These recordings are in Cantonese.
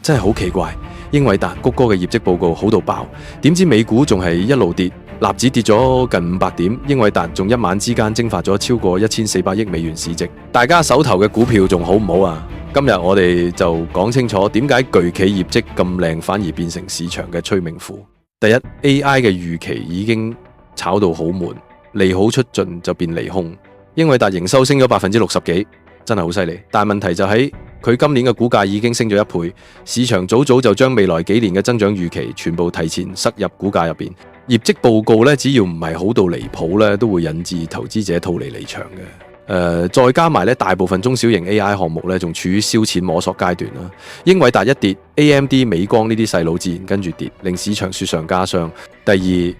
真係好奇怪。英偉達谷歌嘅業績報告好到爆，點知美股仲係一路跌，納指跌咗近500點，英偉達仲一晚之間蒸發咗超過1400億美元市值。大家手頭嘅股票仲好唔好啊？今日我哋就講清楚點解巨企業績咁靚反而變成市場嘅催命符。第一， AI 嘅預期已經炒到好悶，利好出盡就變利空。英偉達營收升咗60%幾，真係好犀利。但係問題就喺佢今年嘅股價已經升咗1倍，市場早早就將未來幾年嘅增長預期全部提前塞入股價入邊。業績報告咧，只要唔係好到離譜咧，都會引致投資者套離離場嘅。再加埋咧，大部分中小型 AI 項目咧，仲處於燒錢摸索階段啦。英偉達一跌 ，AMD、美光呢啲細佬自然跟住跌，令市場雪上加霜。第二，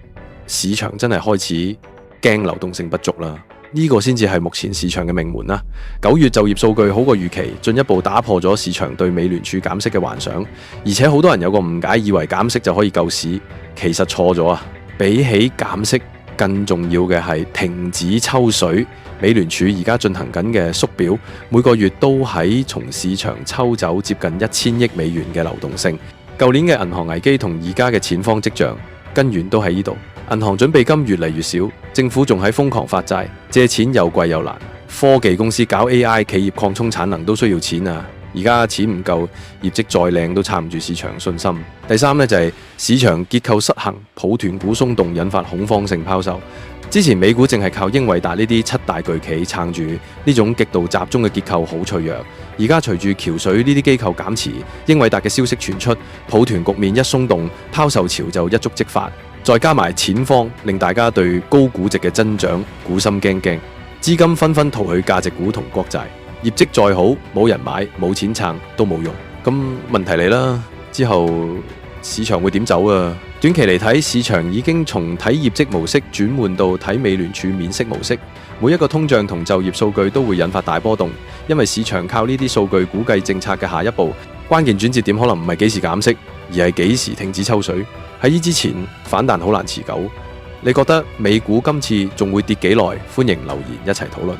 市場真係開始驚流動性不足啦。呢個先至係目前市場嘅命門啦。9月就業數據好過預期，進一步打破咗市場對美聯儲減息嘅幻想。而且好多人有個誤解，以為減息就可以救市，其實錯咗啊！比起減息，更重要嘅係停止抽水。美聯儲而家進行緊嘅縮表，每個月都喺從市場抽走接近1000億美元嘅流動性。舊年嘅銀行危機同而家嘅錢荒跡象，根源都喺呢度。銀行準備金越嚟越少，政府仲喺瘋狂發債，借錢又貴又難。科技公司搞 AI， 企業擴充產能都需要錢啊！而家錢唔夠，業績再靚都撐唔住市場信心。第三呢，就係市場結構失衡，抱團股鬆動，引發恐慌性拋售。之前美股淨係靠英偉達呢啲7大巨企撐住，呢種極度集中嘅結構好脆弱。而家隨住橋水呢啲機構減持，英偉達嘅消息傳出，抱團局面一鬆動，拋售潮就一觸即發。再加埋錢荒，令大家對高估值嘅增長股心驚驚，資金紛紛逃去價值股同國債。業績再好，冇人買，冇錢撐都冇用。咁問題嚟啦，之後市場會點走啊？短期嚟睇，市場已經從睇業績模式轉換到睇美聯儲免息模式。每一個通脹同就業數據都會引發大波動，因為市場靠呢啲數據估計政策嘅下一步。關鍵轉折點可能唔係幾時減息，而係幾時停止抽水。喺呢之前，反彈好難持久。你覺得美股今次仲會跌幾耐？歡迎留言一齊討論。